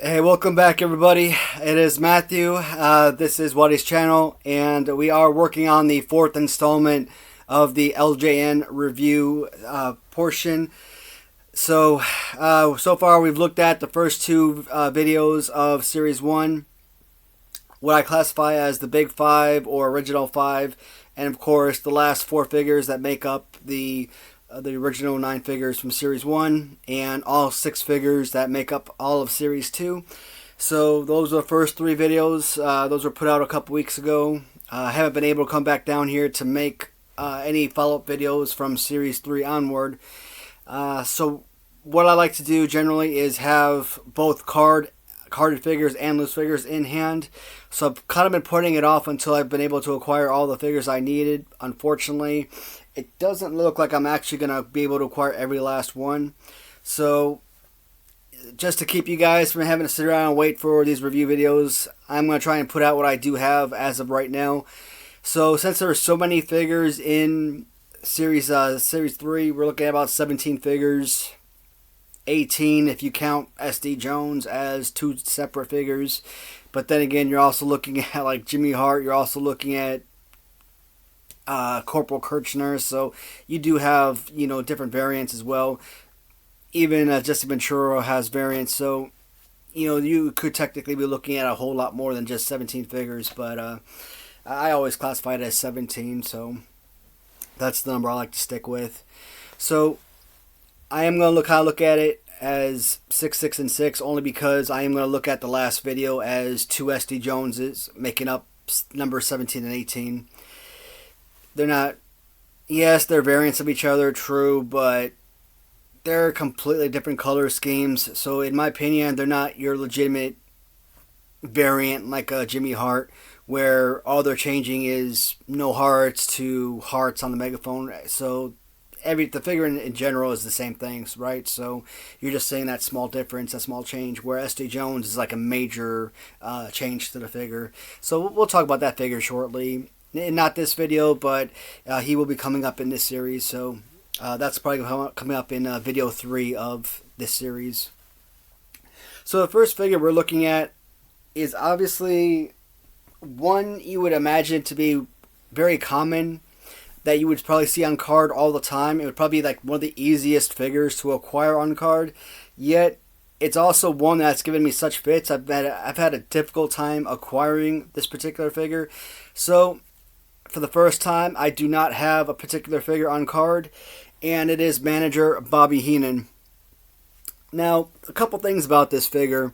Hey, welcome back, everybody. It is Matthew. This is Watty's channel, and we are working on the fourth installment of the LJN review portion. So far we've looked at the first two videos of Series 1, what I classify as the Big Five or Original Five, and of course the last four figures that make up the original 9 figures from Series 1, and all 6 figures that make up all of Series 2. So those are the first 3 videos. Those were put out a couple weeks ago. I haven't been able to come back down here to make any follow-up videos from Series 3 onward. So what I like to do generally is have both carded figures and loose figures in hand. So I've kind of been putting it off until I've been able to acquire all the figures I needed. Unfortunately, it doesn't look like I'm actually going to be able to acquire every last one. So just to keep you guys from having to sit around and wait for these review videos, I'm going to try and put out what I do have as of right now. So since there are so many figures in Series 3, we're looking at about 17 figures. 18 if you count SD Jones as 2 separate figures. But then again, you're also looking at like Jimmy Hart. You're also looking at Corporal Kirchner. So you do have, different variants as well. Even Jesse Ventura has variants. So, you could technically be looking at a whole lot more than just 17 figures. But I always classify it as 17. So that's the number I like to stick with. So I am going to look at it as 6, 6, and 6, only because I am going to look at the last video as 2 SD Joneses, making up number 17 and 18. They're not, yes, they're variants of each other, true, but they're completely different color schemes. So in my opinion, they're not your legitimate variant like a Jimmy Hart, where all they're changing is no hearts to hearts on the megaphone. So the figure in general is the same things, right? So you're just saying that small difference, that small change, where SD Jones is like a major change to the figure. So we'll talk about that figure shortly. Not this video, but he will be coming up in this series. So that's probably coming up in video 3 of this series. So the first figure we're looking at is obviously one you would imagine to be very common, that you would probably see on card all the time. It would probably be like one of the easiest figures to acquire on card. Yet it's also one that's given me such fits. I've had a difficult time acquiring this particular figure. So for the first time, I do not have a particular figure on card, and it is manager Bobby Heenan. Now, a couple things about this figure.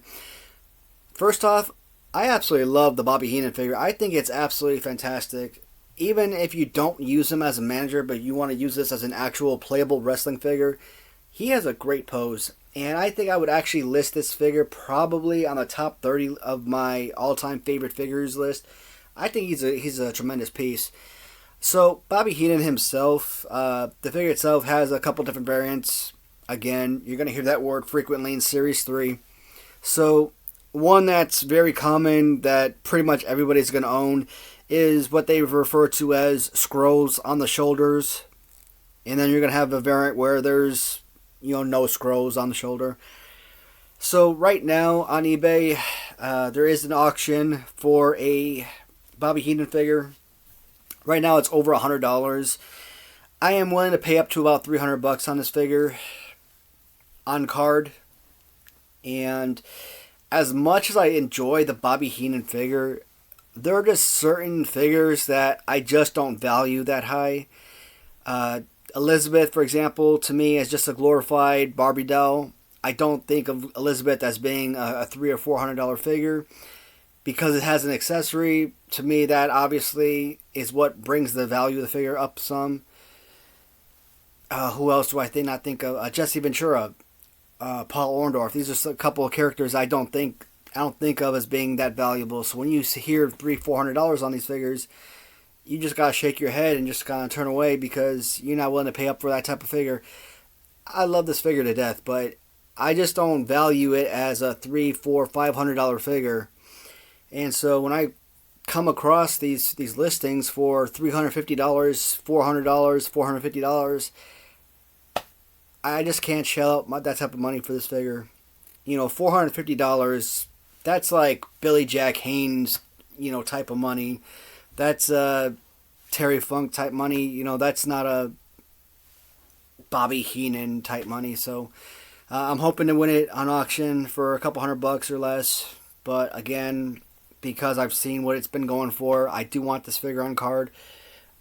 First off, I absolutely love the Bobby Heenan figure. I think it's absolutely fantastic. Even if you don't use him as a manager, but you want to use this as an actual playable wrestling figure, he has a great pose. And I think I would actually list this figure probably on the top 30 of my all-time favorite figures list. I think he's a tremendous piece. So Bobby Heenan himself, the figure itself has a couple different variants. Again, you're going to hear that word frequently in Series 3. So one that's very common that pretty much everybody's going to own is what they refer to as scrolls on the shoulders. And then you're going to have a variant where there's, no scrolls on the shoulder. So right now on eBay, there is an auction for a Bobby Heenan figure. Right now it's over $100. I am willing to pay up to about $300 on this figure on card. And as much as I enjoy the Bobby Heenan figure, there are just certain figures that I just don't value that high. Elizabeth, for example, to me is just a glorified Barbie doll. I don't think of Elizabeth as being a $300 or $400 figure because it has an accessory. To me, that obviously is what brings the value of the figure up some. Who else do I not think of? Jesse Ventura, Paul Orndorff. These are just a couple of characters I don't think of as being that valuable. So when you hear $300-$400 on these figures, you just gotta shake your head and just kind of turn away because you're not willing to pay up for that type of figure. I love this figure to death, but I just don't value it as a $300, $400, $500 figure. And so when I come across these listings for $350, $400, $450, I just can't shell out that type of money for this figure. $450. That's like Billy Jack Haynes, type of money. That's Terry Funk type money. That's not a Bobby Heenan type money. So I'm hoping to win it on auction for a couple $100 or less. But again, because I've seen what it's been going for, I do want this figure on card.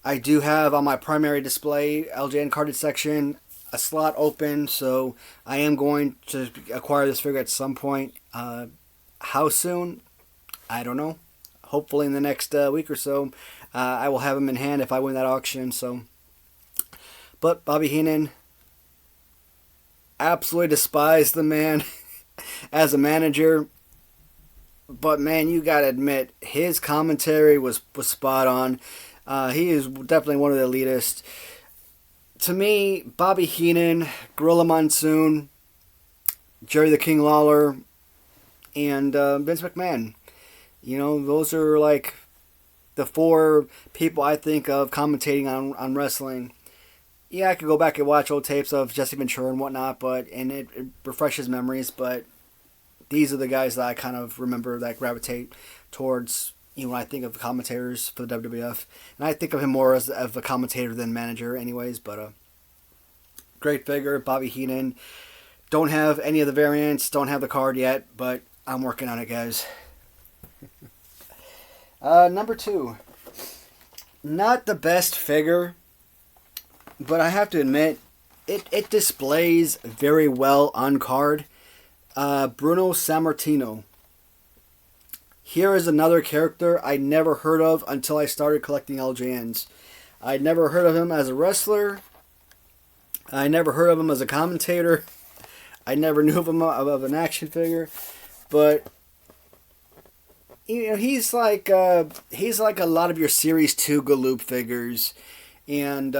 I do have on my primary display LJN carded section a slot open, so I am going to acquire this figure at some point. How soon? I don't know. Hopefully in the next week or so, I will have him in hand if I win that auction. So, but Bobby Heenan, absolutely despise the man as a manager. But man, you gotta admit, his commentary was spot on. He is definitely one of the elitists. To me, Bobby Heenan, Gorilla Monsoon, Jerry the King Lawler, and Vince McMahon. Those are like the four people I think of commentating on wrestling. Yeah, I could go back and watch old tapes of Jesse Ventura and whatnot, and it refreshes memories, but these are the guys that I kind of remember that gravitate towards, when I think of commentators for the WWF. And I think of him more as a commentator than manager anyways, but great figure, Bobby Heenan. Don't have any of the variants, don't have the card yet, but I'm working on it, guys. Number 2. Not the best figure, but I have to admit, it displays very well on card. Bruno San Martino. Here is another character I never heard of until I started collecting LJNs. I'd never heard of him as a wrestler. I never heard of him as a commentator. I never knew of him of an action figure. But he's like a lot of your Series 2 Galoob figures, and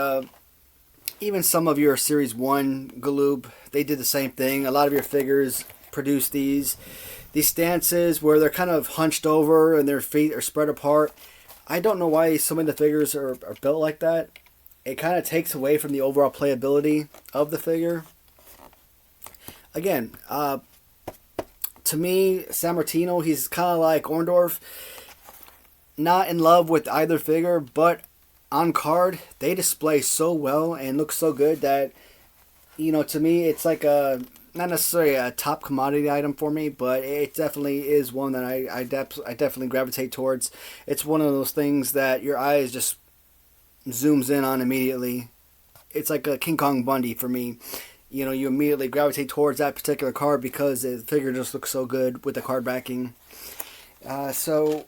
even some of your Series 1 Galoob. They did the same thing. A lot of your figures produce these stances where they're kind of hunched over and their feet are spread apart. I don't know why some of the figures are built like that. It kind of takes away from the overall playability of the figure. Again, to me, San Martino, he's kind of like Orndorff. Not in love with either figure, but on card, they display so well and look so good that, to me, it's like not necessarily a top commodity item for me, but it definitely is one that I definitely gravitate towards. It's one of those things that your eyes just zooms in on immediately. It's like a King Kong Bundy for me. You immediately gravitate towards that particular card because the figure just looks so good with the card backing. So,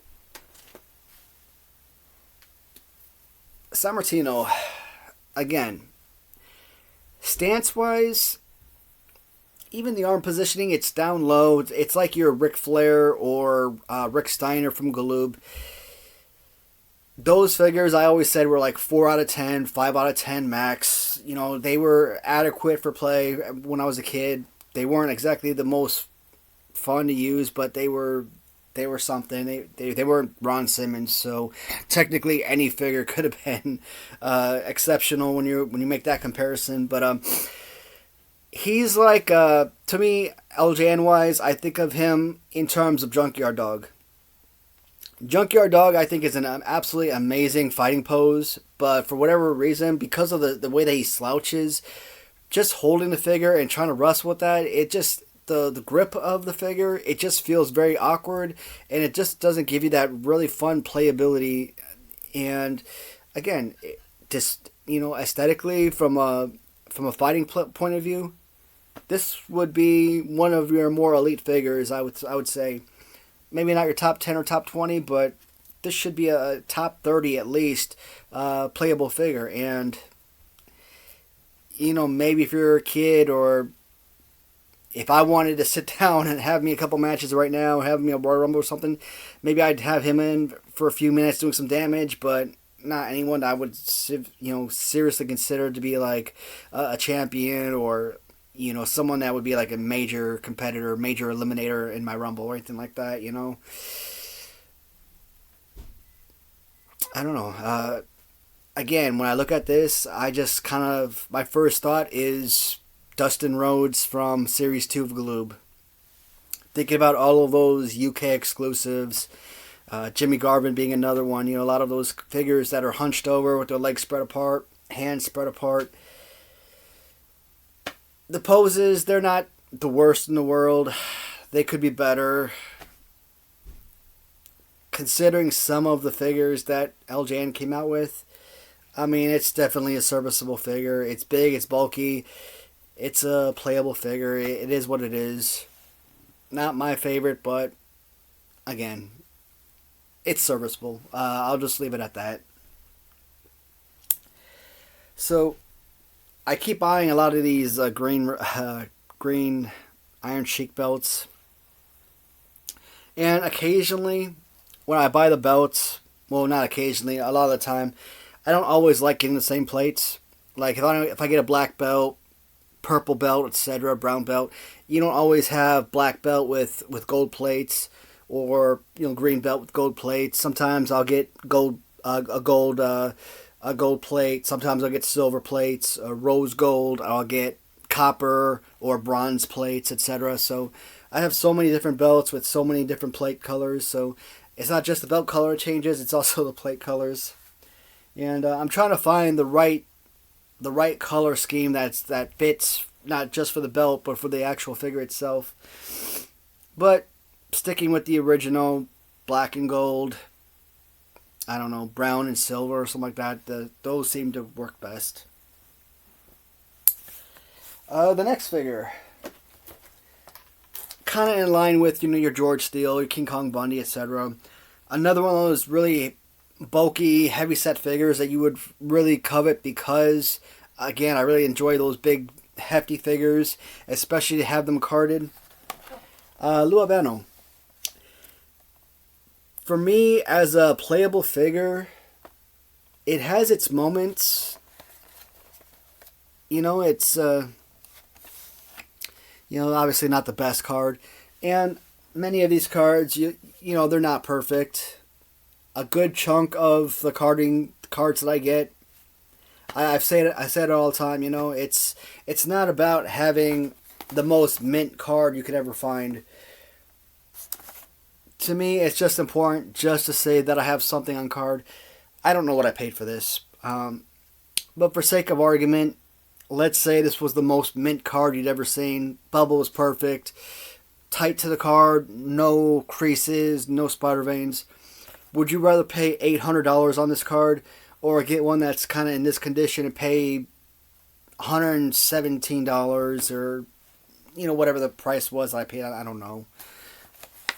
San Martino, again, stance-wise, even the arm positioning, it's down low. It's like your Ric Flair or Rick Steiner from Galoob. Those figures I always said were like 4 out of 10, 5 out of 10 max. They were adequate for play when I was a kid. They weren't exactly the most fun to use, but they were something. They weren't Ron Simmons, so technically any figure could have been exceptional when you make that comparison. But he's like, to me, LJN wise, I think of him in terms of Junkyard Dog. Junkyard Dog, I think, is an absolutely amazing fighting pose, but for whatever reason, because of the way that he slouches, just holding the figure and trying to wrestle with that, it just, the grip of the figure, it just feels very awkward, and it just doesn't give you that really fun playability. And again, just, aesthetically, from a fighting point of view, this would be one of your more elite figures, I would say. Maybe not your top 10 or top 20, but this should be a top 30 at least playable figure. And, maybe if you're a kid, or if I wanted to sit down and have me a couple matches right now, have me a Royal Rumble or something, maybe I'd have him in for a few minutes doing some damage, but not anyone that I would, seriously consider to be like a champion, or someone that would be like a major competitor, major eliminator in my Rumble or anything like that, I don't know. Again, when I look at this, I just kind of, my first thought is Dustin Rhodes from Series 2 of Galoob. Thinking about all of those UK exclusives, Jimmy Garvin being another one. A lot of those figures that are hunched over with their legs spread apart, hands spread apart. The poses, they're not the worst in the world. They could be better. Considering some of the figures that LJN came out with, I mean, it's definitely a serviceable figure. It's big, it's bulky, it's a playable figure. It is what it is. Not my favorite, but again, it's serviceable. I'll just leave it at that. So, I keep buying a lot of these green Iron Sheik belts. And occasionally, when I buy the belts, well, not occasionally, a lot of the time, I don't always like getting the same plates. Like if I get a black belt, purple belt, etc., brown belt, you don't always have black belt with gold plates, or green belt with gold plates. Sometimes I'll get a gold plate. Sometimes I'll get silver plates, rose gold. I'll get copper or bronze plates, etc. So I have so many different belts with so many different plate colors. So it's not just the belt color changes; it's also the plate colors. And I'm trying to find the right color scheme that fits not just for the belt but for the actual figure itself. But sticking with the original black and gold, I don't know, brown and silver or something like that, those seem to work best. The next figure, kind of in line with your George Steele, your King Kong Bundy, etc. Another one of those really bulky, heavy-set figures that you would really covet because, again, I really enjoy those big, hefty figures, especially to have them carded. Luvano. For me, as a playable figure, it has its moments. It's, obviously not the best card. And many of these cards, they're not perfect. A good chunk of the cards that I get, I say it all the time. It's not about having the most mint card you could ever find. To me, it's just important just to say that I have something on card. I don't know what I paid for this, but for sake of argument, let's say this was the most mint card you'd ever seen. Bubble was perfect, tight to the card, no creases, no spider veins. Would you rather pay $800 on this card or get one that's kind of in this condition and pay $117 or, whatever the price was I paid? I don't know.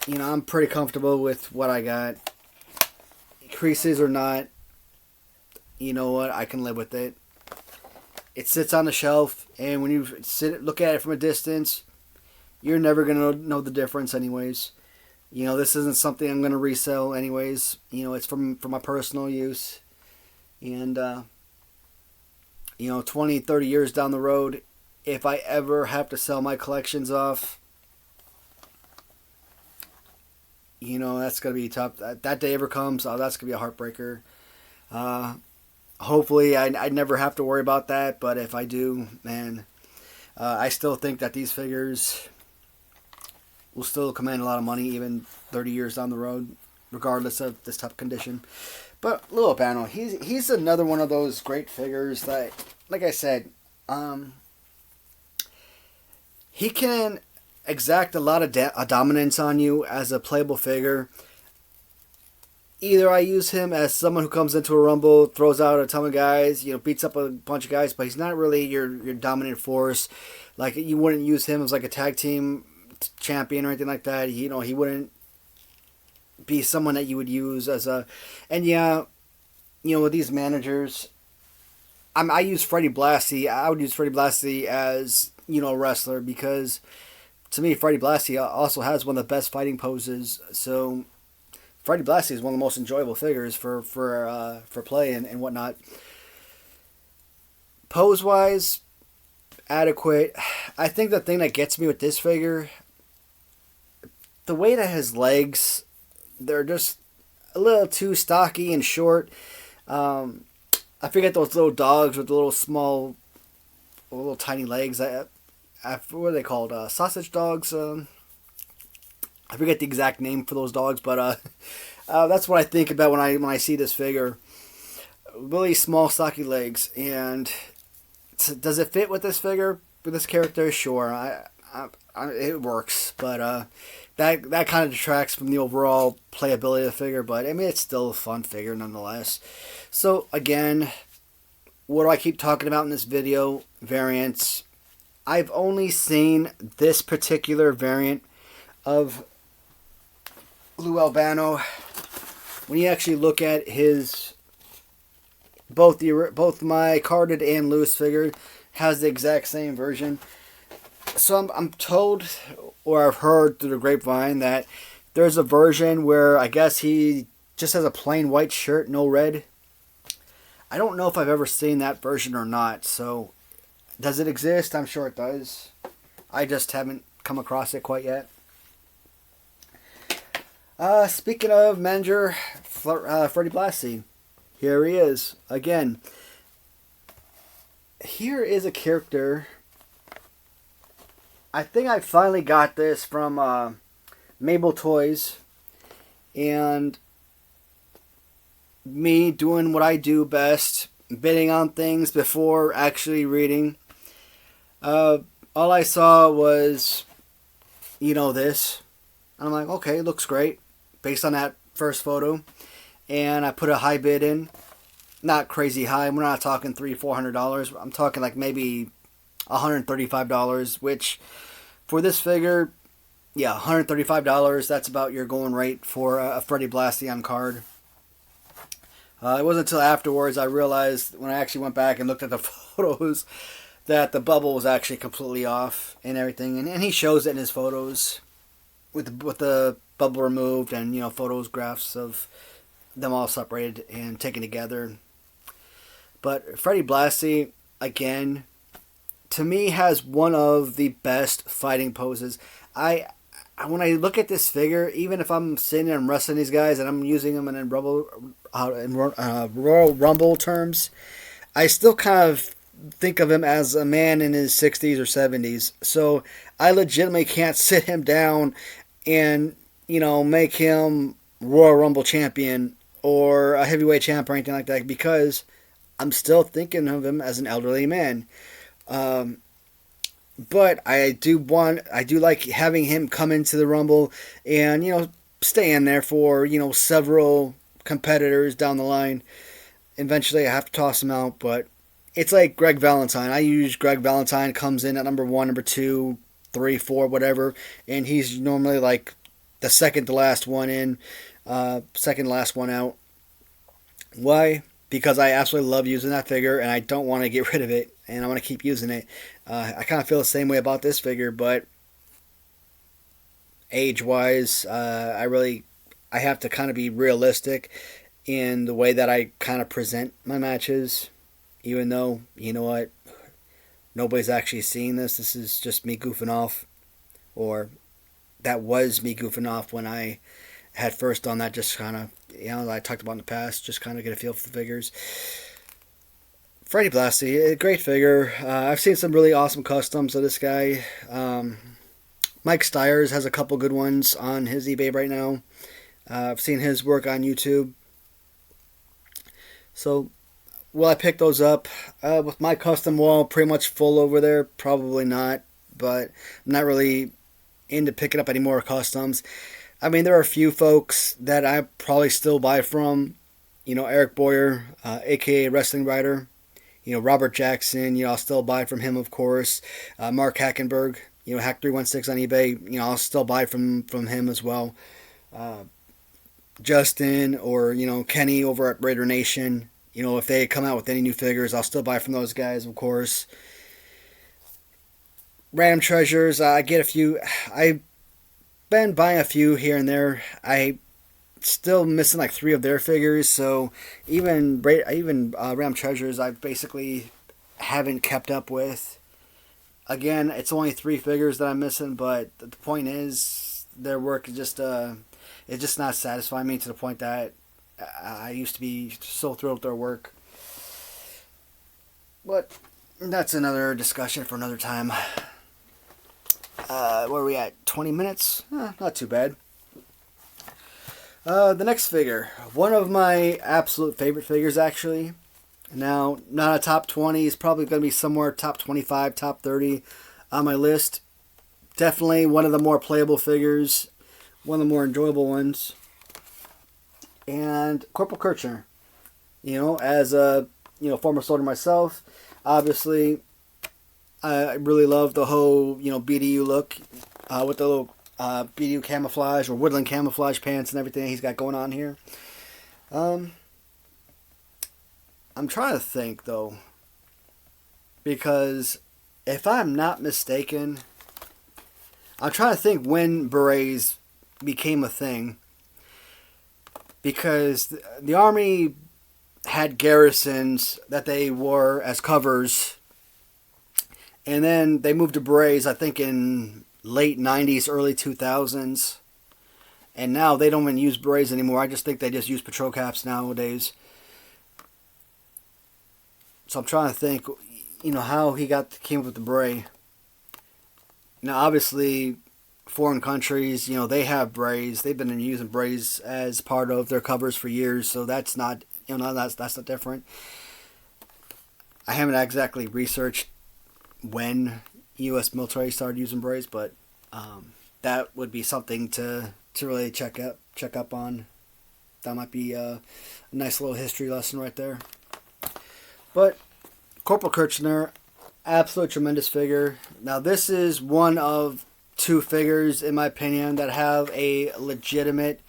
I'm pretty comfortable with what I got. Creases or not, you know what? I can live with it. It sits on the shelf, and when you look at it from a distance, you're never going to know the difference anyways. This isn't something I'm going to resell anyways. It's for my personal use. And, 20, 30 years down the road, if I ever have to sell my collections off, that's going to be tough. That day ever comes, that's going to be a heartbreaker. Hopefully, I never have to worry about that. But if I do, man, I still think that these figures will still command a lot of money even 30 years down the road, regardless of this type of condition. But Luvano, he's another one of those great figures that, like I said, he can exact a lot of dominance on you as a playable figure. Either I use him as someone who comes into a rumble, throws out a ton of guys, beats up a bunch of guys, but he's not really your dominant force. Like, you wouldn't use him as like a tag team champion or anything like that. He wouldn't be someone that you would use as a... And yeah, with these managers, I use Freddy Blasty. I would use Freddy Blasty as, a wrestler, because to me, Freddy Blasty also has one of the best fighting poses. So Freddy Blasty is one of the most enjoyable figures for play and whatnot. Pose-wise, adequate. I think the thing that gets me with this figure, the way that his legs, they're just a little too stocky and short. I forget those little dogs with the little tiny legs. What are they called? Sausage dogs? I forget the exact name for those dogs, but that's what I think about when I see this figure. Really small, stocky legs, and does it fit with this figure, with this character? Sure, it works, but that kind of detracts from the overall playability of the figure. But I mean, it's still a fun figure nonetheless. So again, what do I keep talking about in this video? Variants. I've only seen this particular variant of Luvano. When you actually look at his both my carded and loose figure has the exact same version. So I'm told, or I've heard through the grapevine, that there's a version where I guess he just has a plain white shirt, no red. I don't know if I've ever seen that version or not. So does it exist? I'm sure it does. I just haven't come across it quite yet. Speaking of manager, Freddy Blasty. Here he is again. Here is a character. I think I finally got this from Mabel Toys, and me doing what I do best, bidding on things before actually reading. All I saw was, this. And I'm like, okay, looks great, based on that first photo. And I put a high bid in. Not crazy high. We're not talking $300-$400. I'm talking like maybe $135, which for this figure, yeah, $135. That's about your going rate for a Freddy Blasty on card. It wasn't until afterwards I realized, when I actually went back and looked at the photos, that the bubble was actually completely off and everything. And he shows it in his photos with the bubble removed, and photographs of them all separated and taken together. But Freddy Blasty, again, to me, has one of the best fighting poses. When I look at this figure, even if I'm sitting and wrestling these guys and I'm using them in Royal Rumble terms, I still kind of think of him as a man in his 60s or 70s. So I legitimately can't sit him down and make him Royal Rumble champion or a heavyweight champ or anything like that, because I'm still thinking of him as an elderly man. But I do like having him come into the Rumble and stay in there for several competitors down the line. Eventually I have to toss him out, but it's like Greg Valentine. I use Greg Valentine, comes in at number 1, number 2, 3, 4, whatever, and he's normally like the second to last one in, second to last one out. Why? Because I absolutely love using that figure, and I don't want to get rid of it, and I want to keep using it. I kind of feel the same way about this figure, but age-wise, I have to kind of be realistic in the way that I kind of present my matches, even though, you know what, nobody's actually seeing this. This is just me goofing off, or that was me goofing off when I had first done that, just kind of, I talked about in the past, just kind of get a feel for the figures. Freddy Blasty, a great figure. I've seen some really awesome customs of this guy. Mike Stiers has a couple good ones on his eBay right now. I've seen his work on YouTube. So, will I pick those up? With my custom wall pretty much full over there, probably not. But I'm not really into picking up any more customs. I mean, there are a few folks that I probably still buy from. Eric Boyer, a.k.a. Wrestling Writer. Robert Jackson, I'll still buy from him, of course. Mark Hackenberg, Hack316 on eBay, I'll still buy from him as well. Justin or, Kenny over at Raider Nation, if they come out with any new figures, I'll still buy from those guys, of course. Random Treasures, I get a few. I've been buying a few here and there. I still missing like 3 of their figures, so even Random Treasures I basically haven't kept up with. Again, it's only 3 figures that I'm missing, but the point is their work is just it's just not satisfying me to the point that I used to be so thrilled with their work. But that's another discussion for another time. Where are we at? 20 minutes? Not too bad. The next figure. One of my absolute favorite figures, actually. Now, not a top 20. He's probably going to be somewhere top 25, top 30 on my list. Definitely one of the more playable figures. One of the more enjoyable ones. And Corporal Kirchner. As a former soldier myself, obviously, I really love the whole BDU look with the little BDU camouflage or woodland camouflage pants and everything he's got going on here. I'm trying to think though, because if I'm not mistaken, I'm trying to think when berets became a thing. Because the Army had garrisons that they wore as covers, and then they moved to berets, I think, in late 90s, early 2000s. And now they don't even use berets anymore. I just think they just use patrol caps nowadays. So I'm trying to think, how he came up with the beret. Now, obviously, foreign countries, they have berets. They've been using berets as part of their covers for years, so that's not, that's not different. I haven't exactly researched when U.S. military started using berets, but that would be something to really check up on. That might be a nice little history lesson right there. But Corporal Kirchner, absolute tremendous figure. Now this is one of two figures, in my opinion, that have a legitimate,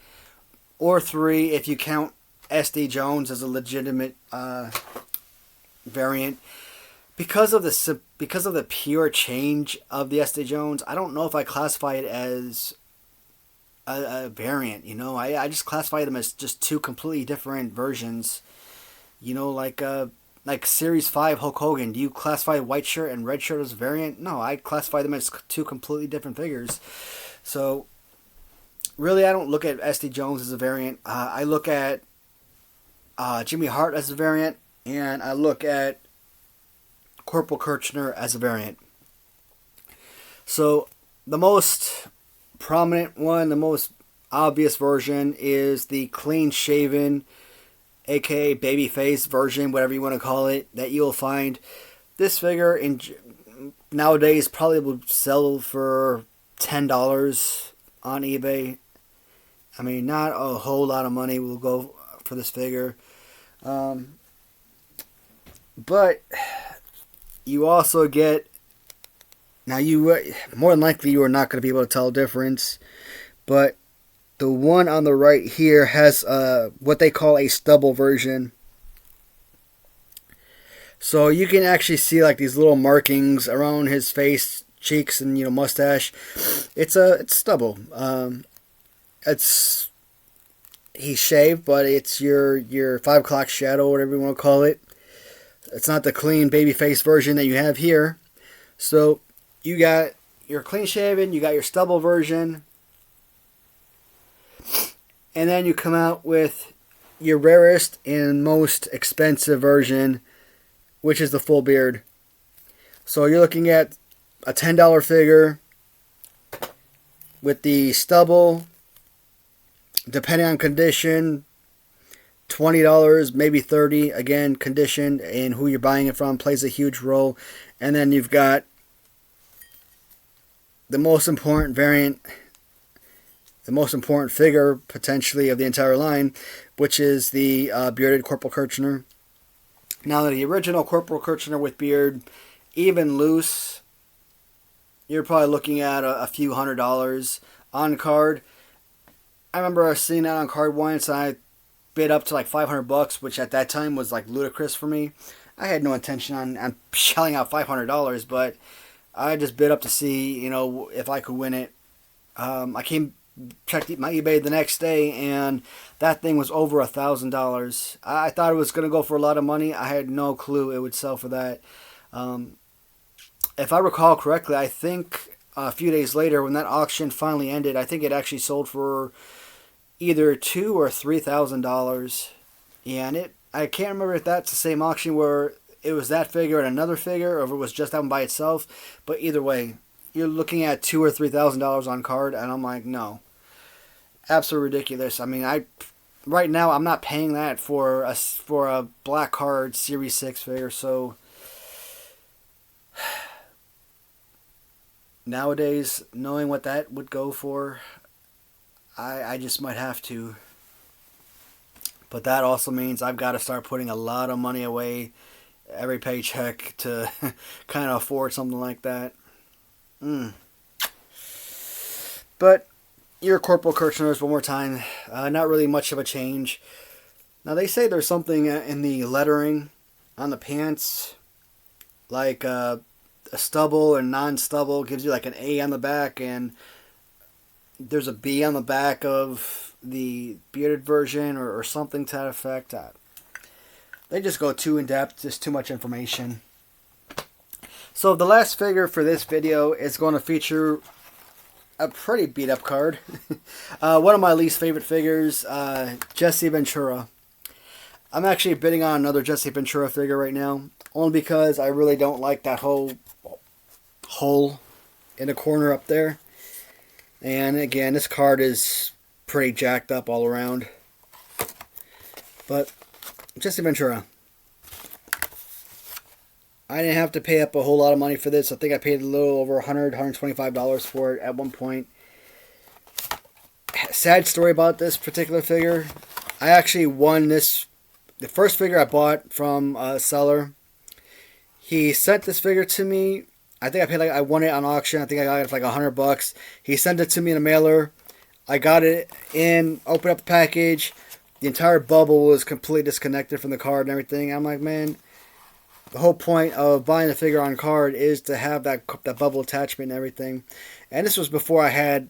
or three if you count SD Jones as a legitimate variant. Because of the pure change of the SD Jones, I don't know if I classify it as a variant. I just classify them as just two completely different versions. Like Series 5 Hulk Hogan, do you classify white shirt and red shirt as a variant? No, I classify them as two completely different figures. So, really, I don't look at SD Jones as a variant. I look at Jimmy Hart as a variant, and I look at Corporal Kirchner as a variant. So, the most prominent one, the most obvious version is the clean-shaven, aka babyface version, whatever you want to call it, that you'll find. This figure nowadays probably will sell for $10 on eBay. I mean, not a whole lot of money will go for this figure. But you also get, now more than likely you are not going to be able to tell a difference, but the one on the right here has what they call a stubble version. So you can actually see like these little markings around his face, cheeks, and mustache. It's stubble. He's shaved, but it's your 5 o'clock shadow, whatever you want to call it. It's not the clean baby face version that you have here. So you got your clean shaven, you got your stubble version. And then you come out with your rarest and most expensive version, which is the full beard. So you're looking at a $10 figure with the stubble, depending on condition, $20, maybe $30. Again, condition and who you're buying it from plays a huge role. And then you've got the most important variant, the most important figure, potentially, of the entire line, which is the bearded Corporal Kirchner. Now, the original Corporal Kirchner with beard, even loose, you're probably looking at a few $100s on card. I remember seeing that on card once, and I bid up to like $500, which at that time was like ludicrous for me. I had no intention on shelling out $500, but I just bid up to see, if I could win it. I checked my eBay the next day, and that thing was over $1,000. I thought it was going to go for a lot of money. I had no clue it would sell for that. If I recall correctly, I think a few days later, when that auction finally ended, I think it actually sold for either $2,000 or $3,000. And I can't remember if that's the same auction where it was that figure and another figure, or if it was just that one by itself. But either way, you're looking at $2,000 or $3,000 on card, and I'm like, no, absolutely ridiculous. I mean, right now I'm not paying that for a black card Series 6 figure. So nowadays, knowing what that would go for, I just might have to. But that also means I've got to start putting a lot of money away every paycheck to kind of afford something like that. But your Corporal Kirchner's one more time. Not really much of a change. Now they say there's something in the lettering on the pants, like a stubble and non-stubble gives you like an A on the back, and there's a B on the back of the bearded version or something to that effect. They just go too in depth, just too much information. So the last figure for this video is going to feature a pretty beat up card. One of my least favorite figures, Jesse Ventura. I'm actually bidding on another Jesse Ventura figure right now, only because I really don't like that whole hole in the corner up there. And again, this card is pretty jacked up all around. But Jesse Ventura. I didn't have to pay up a whole lot of money for this. I think I paid a little over $100, $125 for it at one point. Sad story about this particular figure. I actually won this. The first figure I bought from a seller. He sent this figure to me. I think I won it on auction. I think I got it for like $100. He sent it to me in a mailer. I got it in, opened up the package. The entire bubble was completely disconnected from the card and everything. I'm like, man, the whole point of buying a figure on card is to have that bubble attachment and everything. And this was before I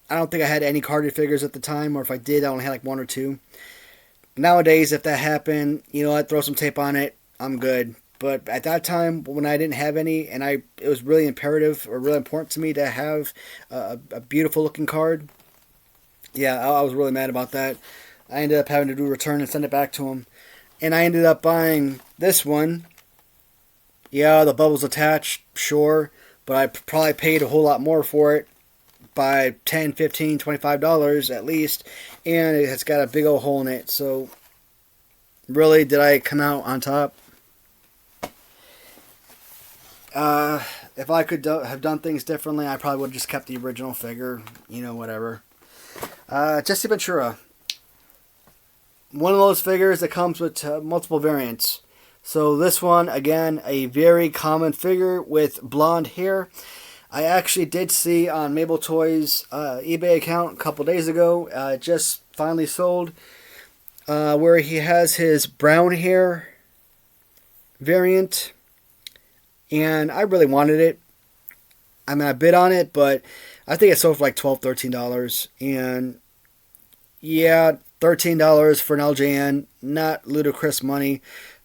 don't think I had any carded figures at the time, or if I did, I only had like one or two. Nowadays, if that happened, I'd throw some tape on it, I'm good. But at that time, when I didn't have any, and it was really imperative or really important to me to have a beautiful looking card, yeah, I was really mad about that. I ended up having to do a return and send it back to him. And I ended up buying this one. Yeah, the bubble's attached, sure, but I probably paid a whole lot more for it, by $10, $15, $25 at least, and it's got a big old hole in it. So really, did I come out on top? If I could have done things differently, I probably would have just kept the original figure, whatever. Jesse Ventura. One of those figures that comes with multiple variants. So this one, again, a very common figure with blonde hair. I actually did see on Mabel Toys' eBay account a couple days ago, just finally sold, where he has his brown hair variant. And I really wanted it. I mean, I bid on it, but I think it sold for like $12, $13. And yeah, $13 for an LJN, not ludicrous money.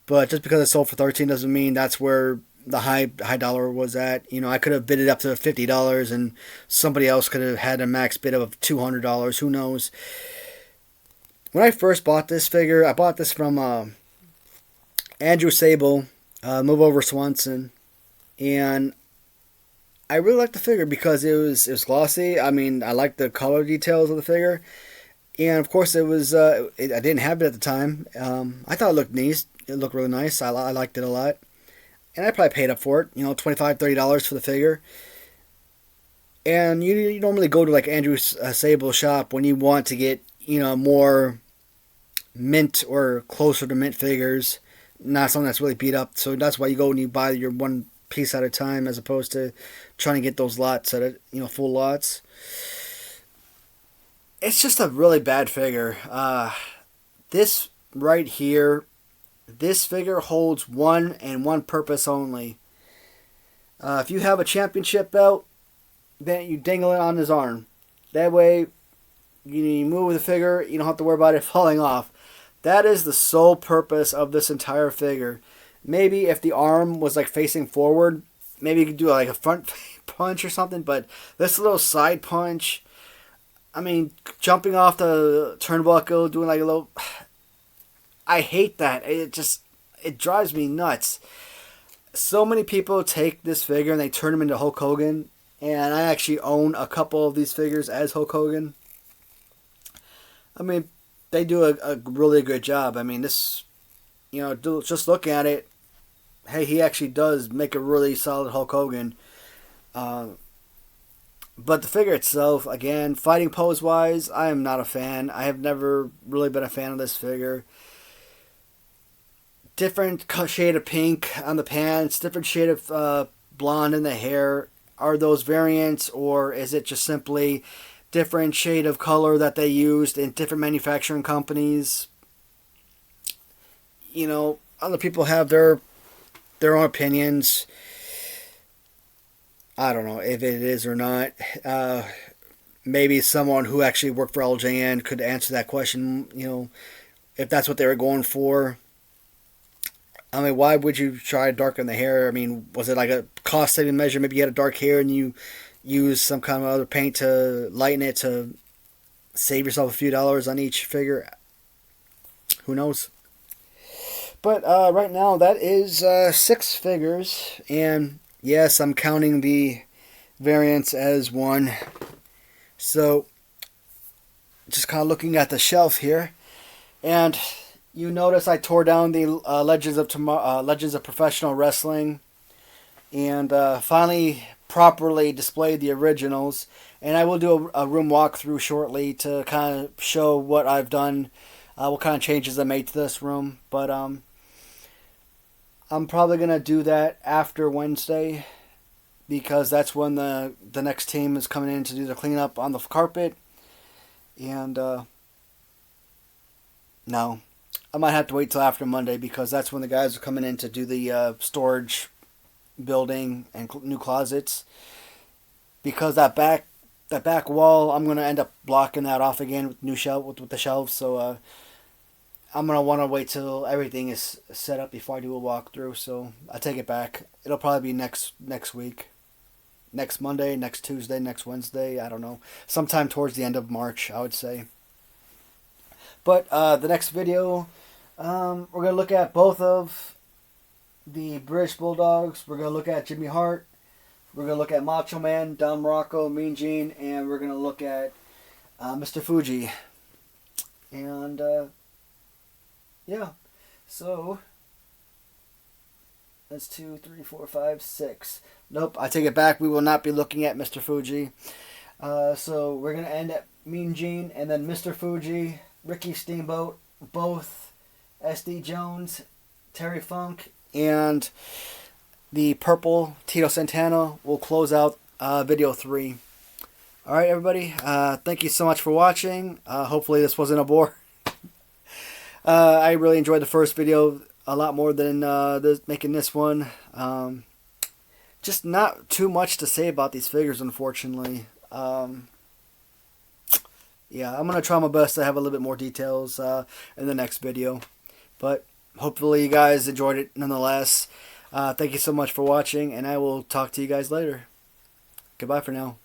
But just because it sold for $13 doesn't mean that's where the high dollar was at. I could have bid it up to $50, and somebody else could have had a max bid of $200. Who knows? When I first bought this figure, I bought this from Andrew Sable, Move Over Swanson, and I really liked the figure because it was glossy. I mean, I liked the color details of the figure, and of course it was. I didn't have it at the time. I thought it looked nice. It looked really nice. I liked it a lot. And I probably paid up for it, $25, $30 for the figure. And you normally go to like Andrew Sable's shop when you want to get, more mint or closer to mint figures. Not something that's really beat up. So that's why you go and you buy your one piece at a time as opposed to trying to get those lots at full lots. It's just a really bad figure. This right here, this figure holds one and one purpose only. If you have a championship belt, then you dangle it on his arm. That way, you move the figure, you don't have to worry about it falling off. That is the sole purpose of this entire figure. Maybe if the arm was like facing forward, maybe you could do like a front punch or something, but this little side punch, I mean, jumping off the turnbuckle, doing like a little... I hate that. It drives me nuts. So many people take this figure and they turn him into Hulk Hogan, and I actually own a couple of these figures as Hulk Hogan. I mean, they do a really good job. I mean, this, just look at it. Hey, he actually does make a really solid Hulk Hogan. But the figure itself, again, fighting pose-wise, I am not a fan. I have never really been a fan of this figure. Different shade of pink on the pants, different shade of blonde in the hair. Are those variants, or is it just simply different shade of color that they used in different manufacturing companies? Other people have their own opinions. I don't know if it is or not. Maybe someone who actually worked for LJN could answer that question, if that's what they were going for. I mean, why would you try to darken the hair? I mean, was it like a cost-saving measure? Maybe you had a dark hair and you use some kind of other paint to lighten it to save yourself a few dollars on each figure. Who knows? But right now, that is 6 figures. And yes, I'm counting the variants as one. So, just kind of looking at the shelf here. And you notice I tore down the Legends of Professional Wrestling, and finally properly displayed the originals. And I will do a room walkthrough shortly to kind of show what I've done, what kind of changes I made to this room. But I'm probably gonna do that after Wednesday, because that's when the next team is coming in to do the cleanup on the carpet. And no. I might have to wait till after Monday, because that's when the guys are coming in to do the storage building and new closets. Because that back wall, I'm gonna end up blocking that off again with new shelf with the shelves. So I'm gonna want to wait till everything is set up before I do a walkthrough. So I take it back. It'll probably be next week, next Monday, next Tuesday, next Wednesday. I don't know, sometime towards the end of March, I would say. But the next video, we're going to look at both of the British Bulldogs. We're going to look at Jimmy Hart. We're going to look at Macho Man, Don Morocco, Mean Gene. And we're going to look at Mr. Fuji. And, yeah. So, that's 2, 3, 4, 5, 6. Nope, I take it back. We will not be looking at Mr. Fuji. So, we're going to end at Mean Gene and then Mr. Fuji, Ricky Steamboat, both S.D. Jones, Terry Funk, and the purple Tito Santana will close out video 3. Alright, everybody. Thank you so much for watching. Hopefully this wasn't a bore. I really enjoyed the first video a lot more than making this one. Just not too much to say about these figures, unfortunately. Yeah, I'm going to try my best to have a little bit more details in the next video. But hopefully you guys enjoyed it nonetheless. Thank you so much for watching, and I will talk to you guys later. Goodbye for now.